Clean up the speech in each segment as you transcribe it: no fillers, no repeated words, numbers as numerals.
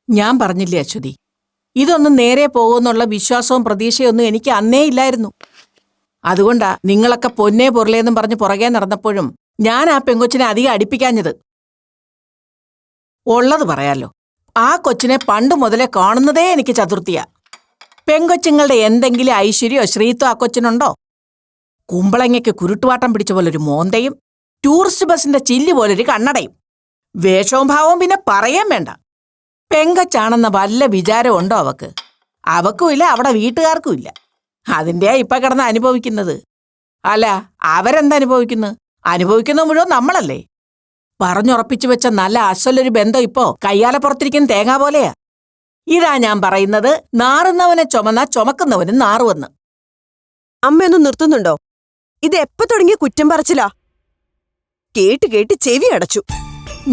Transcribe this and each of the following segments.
ഞാൻ പറഞ്ഞില്ലേ അശ്വതി, ഇതൊന്നും നേരെ പോകുമെന്നുള്ള വിശ്വാസവും പ്രതീക്ഷയൊന്നും എനിക്ക് അന്നേ ഇല്ലായിരുന്നു. അതുകൊണ്ടാ നിങ്ങളൊക്കെ പൊന്നേ പൊരുളേന്നും പറഞ്ഞ് പുറകെ നടന്നപ്പോഴും ഞാൻ ആ പെങ്കൊച്ചിനെ അധികം അടുപ്പിക്കാഞ്ഞത്. ഉള്ളത് പറയാലോ, ആ കൊച്ചിനെ പണ്ട് മുതലേ കാണുന്നതേ എനിക്ക് ചതുർത്ഥിയാ. പെങ്കൊച്ചുങ്ങളുടെ എന്തെങ്കിലും ഐശ്വര്യോ ശ്രീത്വം ആ കൊച്ചിനുണ്ടോ? കുമ്പളങ്ങയ്ക്ക് കുരുട്ടുവാട്ടം പിടിച്ച പോലൊരു മോന്തയും ടൂറിസ്റ്റ് ബസിന്റെ ചില്ല് പോലൊരു കണ്ണടയും, വേഷവും ഭാവവും പിന്നെ പറയാൻ വേണ്ട. പെങ്കൊച്ചാണെന്ന വല്ല വിചാരം ഉണ്ടോ അവക്ക്? അവക്കും ഇല്ല, അവിടെ വീട്ടുകാർക്കും ഇല്ല. അതിൻ്റെയാ ഇപ്പൊ കിടന്ന് അനുഭവിക്കുന്നത്. അല്ല, അവരെന്തനുഭവിക്കുന്നു? അനുഭവിക്കുന്ന മുഴുവൻ നമ്മളല്ലേ. പറഞ്ഞുറപ്പിച്ചു വെച്ച നല്ല അസലൊരു ബന്ധം ഇപ്പോ കയ്യാലപ്പുറത്തിരിക്കുന്ന തേങ്ങ പോലെയാ. ഇതാ ഞാൻ പറയുന്നത്, നാറുന്നവനെ ചുമന്ന ചുമക്കുന്നവനും നാറുവെന്ന്. അമ്മയൊന്നും നിർത്തുന്നുണ്ടോ? ഇത് എപ്പോ തുടങ്ങിയ കുറ്റം പറച്ചിലാ? കേട്ട് കേട്ട് ചെവി അടച്ചു.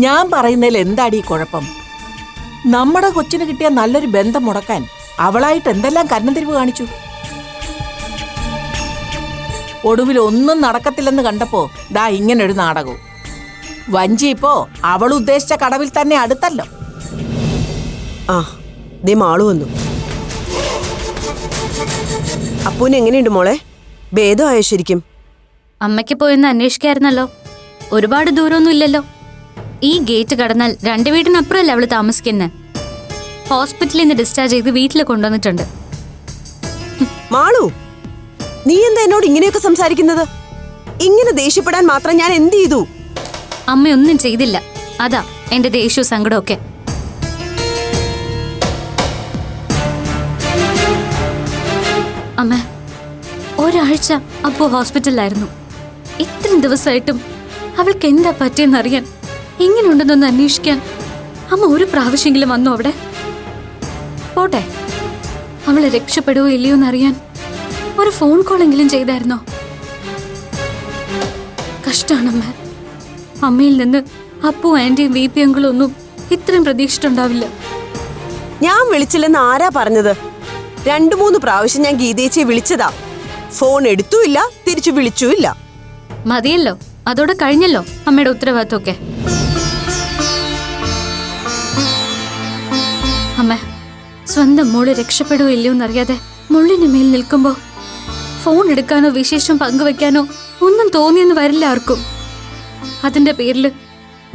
ഞാൻ പറയുന്നതിൽ എന്താടി കുഴപ്പം? നമ്മുടെ കൊച്ചിന് കിട്ടിയ നല്ലൊരു ബന്ധം മുടക്കാൻ അവളായിട്ട് എന്തെല്ലാം കന്നന്തിരിവ് കാണിച്ചു. ഒടുവിൽ ഒന്നും നടക്കത്തില്ലെന്ന് കണ്ടപ്പോ ദാ ഇങ്ങനൊരു നാടകവും. വഞ്ചി ഇപ്പോ അവൾ ഉദ്ദേശിച്ച കടവിൽ തന്നെ അടുത്തല്ലോ. ആ, ദേ മാളു വന്നു. അപ്പൂന് എങ്ങനെയുണ്ട് മോളെ? ഭേദമായോ ശരിക്കും? അമ്മയ്ക്ക് പോയെന്ന് അന്വേഷിക്കായിരുന്നല്ലോ. ഒരുപാട് ദൂരമൊന്നും ഇല്ലല്ലോ. ഈ ഗേറ്റ് കടന്നാൽ 2 വീടിനപ്പുറമല്ലേ അവള് താമസിക്കുന്നത്. ഹോസ്പിറ്റലിൽ നിന്ന് ഡിസ്ചാർജ് ചെയ്ത് വീട്ടിൽ കൊണ്ടുവന്നിട്ടുണ്ട്. മാളു, നീ എന്താ എന്നോട് ഇങ്ങനെയൊക്കെ സംസാരിക്കുന്നത്? ഇങ്ങനെ ദേഷ്യപ്പെടാൻ മാത്രം ഞാൻ എന്ത് ചെയ്തു? അമ്മയൊന്നും ചെയ്തില്ല, അതാ എന്റെ ദേഷ്യവും സങ്കടമൊക്കെ. അമ്മ, ഒരാഴ്ച അപ്പോ ഹോസ്പിറ്റലിലായിരുന്നു. ഇത്രയും ദിവസമായിട്ടും അവൾക്ക് എന്താ പറ്റിയെന്നറിയാൻ, എങ്ങനെയുണ്ടെന്നൊന്ന് അന്വേഷിക്കാൻ അമ്മ ഒരു പ്രാവശ്യമെങ്കിലും വന്നു അവിടെ? പോട്ടെ, അവളെ രക്ഷപ്പെടുവോ ഇല്ലയോ എന്നറിയാൻ ഒരു ഫോൺ കോളെങ്കിലും ചെയ്തായിരുന്നോ? കഷ്ടാണമ്മ. അമ്മയിൽ നിന്ന് അപ്പു ആന്റിയും VP അങ്കിളൊന്നും ഇത്രയും പ്രതീക്ഷിച്ചിട്ടുണ്ടാവില്ല. ഞാൻ വിളിച്ചില്ലെന്ന് ആരാ പറഞ്ഞത്? 2-3 പ്രാവശ്യം ഞാൻ ഗീതേച്ചിയെ വിളിച്ചതാ. ഫോൺ എടുത്തുമില്ല, തിരിച്ചു വിളിച്ചുമില്ല. മതിയല്ലോ, അതോടെ കഴിഞ്ഞല്ലോ അമ്മയുടെ ഉത്തരവാദിത്വമൊക്കെ. അമ്മ, സ്വന്തം മോള് രക്ഷപ്പെടുവോ ഇല്ലയോ എന്നറിയാതെ മുള്ളിന് മേൽ നിൽക്കുമ്പോ ഫോൺ എടുക്കാനോ വിശേഷം പങ്കുവെക്കാനോ ഒന്നും തോന്നിയെന്ന് വരില്ല ആർക്കും. അതിന്റെ പേരില്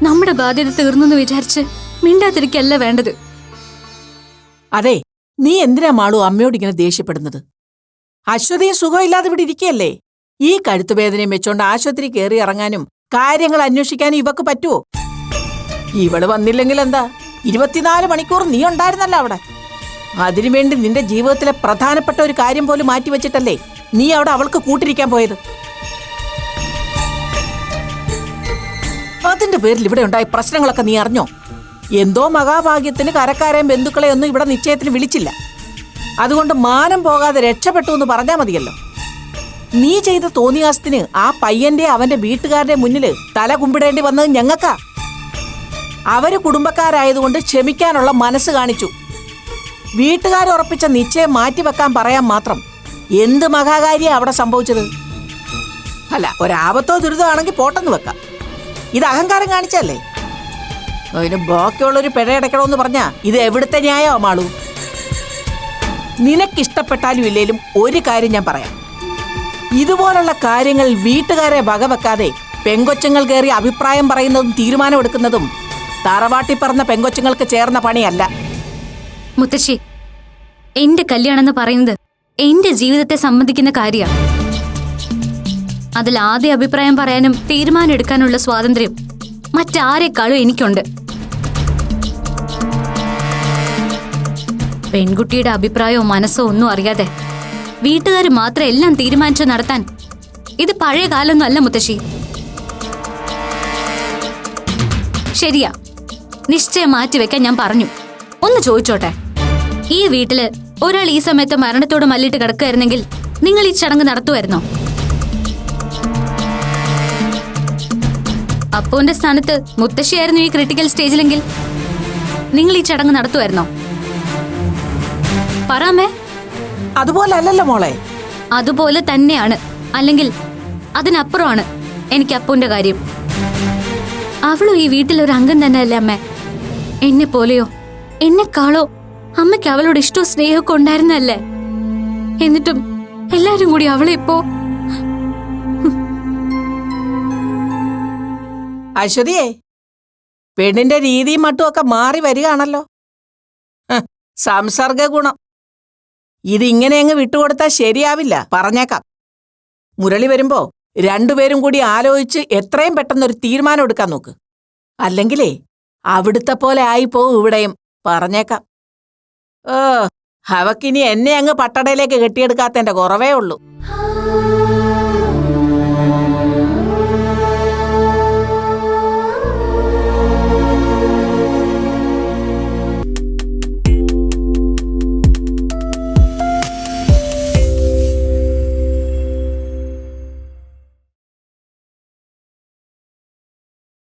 നമ്മുടെ ബാധ്യത തീർന്നെന്ന് വിചാരിച്ച് മിണ്ടാതിരിക്കല്ല വേണ്ടത്. അതെ, നീ എന്തിനാ മാളു അമ്മയോട് ഇങ്ങനെ ദേഷ്യപ്പെടുന്നത്? അശ്വതിയും സുഖമില്ലാതെ ഇവിടെ ഇരിക്കുകയല്ലേ. ഈ കഴുത്തുവേദനയും വെച്ചോണ്ട് ആശുപത്രി കയറി ഇറങ്ങാനും കാര്യങ്ങൾ അന്വേഷിക്കാനും ഇവക്ക് പറ്റുമോ? ഇവള് വന്നില്ലെങ്കിൽ എന്താ, 24 മണിക്കൂർ നീ ഉണ്ടായിരുന്നല്ലോ അവിടെ. അതിനുവേണ്ടി നിന്റെ ജീവിതത്തിലെ പ്രധാനപ്പെട്ട ഒരു കാര്യം പോലും മാറ്റിവെച്ചിട്ടല്ലേ നീ അവിടെ അവൾക്ക് കൂട്ടിരിക്കാൻ പോയത്. അതിന്റെ പേരിൽ ഇവിടെ ഉണ്ടായ പ്രശ്നങ്ങളൊക്കെ നീ അറിഞ്ഞോ? എന്തോ മഹാഭാഗ്യത്തിന് കരക്കാരെയും ബന്ധുക്കളെ ഒന്നും ഇവിടെ നിശ്ചയത്തിന് വിളിച്ചില്ല. അതുകൊണ്ട് മാനം പോകാതെ രക്ഷപ്പെട്ടു എന്ന് പറഞ്ഞാ മതിയല്ലോ. നീ ചെയ്ത തോന്നിയാസത്തിന് ആ പയ്യന്റെ അവന്റെ വീട്ടുകാരുടെ മുന്നില് തല കുമ്പിടേണ്ടി വന്നത് ഞങ്ങൾക്കാ. അവര് കുടുംബക്കാരായതുകൊണ്ട് ക്ഷമിക്കാനുള്ള മനസ്സ് കാണിച്ചു. വീട്ടുകാരുറപ്പിച്ച നിശ്ചയം മാറ്റിവെക്കാൻ പറയാൻ മാത്രം എന്ത് മഹാകാര്യ അവിടെ സംഭവിച്ചത്? അല്ല, ഒരാപത്തോ ദുരിതമാണെങ്കിൽ പോട്ടെന്ന് വെക്കാം. ഇത് അഹങ്കാരം കാണിച്ചല്ലേ? അതിന് ബാക്കിയുള്ളൊരു പിഴയടക്കണമെന്ന് പറഞ്ഞാ ഇത് എവിടുത്തെ ന്യായോ മാളു? നിനക്കിഷ്ടപ്പെട്ടാലും ഇല്ലേലും ഒരു കാര്യം ഞാൻ പറയാം. ഇതുപോലുള്ള കാര്യങ്ങൾ വീട്ടുകാരെ വകവെക്കാതെ പെങ്കൊച്ചുങ്ങൾ കയറി അഭിപ്രായം പറയുന്നതും തീരുമാനമെടുക്കുന്നതും തറവാട്ടി പറഞ്ഞ പെങ്കൊച്ചുങ്ങൾക്ക് ചേർന്ന പണിയല്ല. മുത്തശ്ശി, എന്റെ കല്യാണം എന്ന് പറയുന്നത് എന്റെ ജീവിതത്തെ സംബന്ധിക്കുന്ന കാര്യമാണ്. അതിൽ ആദ്യ അഭിപ്രായം പറയാനും തീരുമാനം എടുക്കാനുള്ള സ്വാതന്ത്ര്യം മറ്റാരെക്കാളും എനിക്കുണ്ട്. പെൺകുട്ടിയുടെ അഭിപ്രായമോ മനസ്സോ ഒന്നും അറിയാതെ വീട്ടുകാർ മാത്രം എല്ലാം തീരുമാനിച്ചു നടത്താൻ ഇത് പഴയ കാലമൊന്നും അല്ല മുത്തശ്ശി. ശരിയാ, നിശ്ചയം മാറ്റിവെക്കാൻ ഞാൻ പറഞ്ഞു. ഒന്ന് ചോദിച്ചോട്ടെ, ഈ വീട്ടില് ഒരാൾ ഈ സമയത്ത് മരണത്തോട് മല്ലിട്ട് കിടക്കുകയായിരുന്നെങ്കിൽ നിങ്ങൾ ഈ ചടങ്ങ് നടത്തുമായിരുന്നോ? അപ്പുവിന്റെ സ്ഥാനത്ത് മുത്തശ്ശിയായിരുന്നു ഈ ക്രിട്ടിക്കൽ സ്റ്റേജിലെങ്കിൽ നിങ്ങൾ ഈ ചടങ്ങ് നടത്തുമായിരുന്നോ? പറയാമേ. അതുപോലെ അല്ലല്ലോ മോളെ. അതുപോലെ തന്നെയാണ്, അല്ലെങ്കിൽ അതിനപ്പുറമാണ് എനിക്ക് അപ്പുവിന്റെ കാര്യം. അവളും ഈ വീട്ടിലൊരു അംഗം തന്നെയല്ലേ അമ്മേ? എന്നെ പോലെയോ എന്നെക്കാളോ അമ്മയ്ക്ക് അവളോട് ഇഷ്ടവും സ്നേഹമൊക്കെ ഉണ്ടായിരുന്നല്ലേ? എന്നിട്ടും എല്ലാരും കൂടി അവളെ ഇപ്പോ അശ്വതിയെ, പെണ്ണിന്റെ രീതിയും മട്ടും ഒക്കെ മാറി വരികയാണല്ലോ. സംസർഗ ഗുണം. ഇതിങ്ങനെ അങ്ങ് വിട്ടുകൊടുത്താൽ ശരിയാവില്ല, പറഞ്ഞേക്കാം. മുരളി വരുമ്പോ രണ്ടുപേരും കൂടി ആലോചിച്ച് എത്രയും പെട്ടെന്നൊരു തീരുമാനം എടുക്കാൻ നോക്ക്. അല്ലെങ്കിലേ അവിടുത്തെ പോലെ ആയിപ്പോവും ഇവിടെയും, പറഞ്ഞേക്കാം. അവക്കിനി എന്നെ അങ്ങ് പട്ടടയിലേക്ക് കെട്ടിയെടുക്കാത്തതിന്റെ കുറവേ ഉള്ളൂ.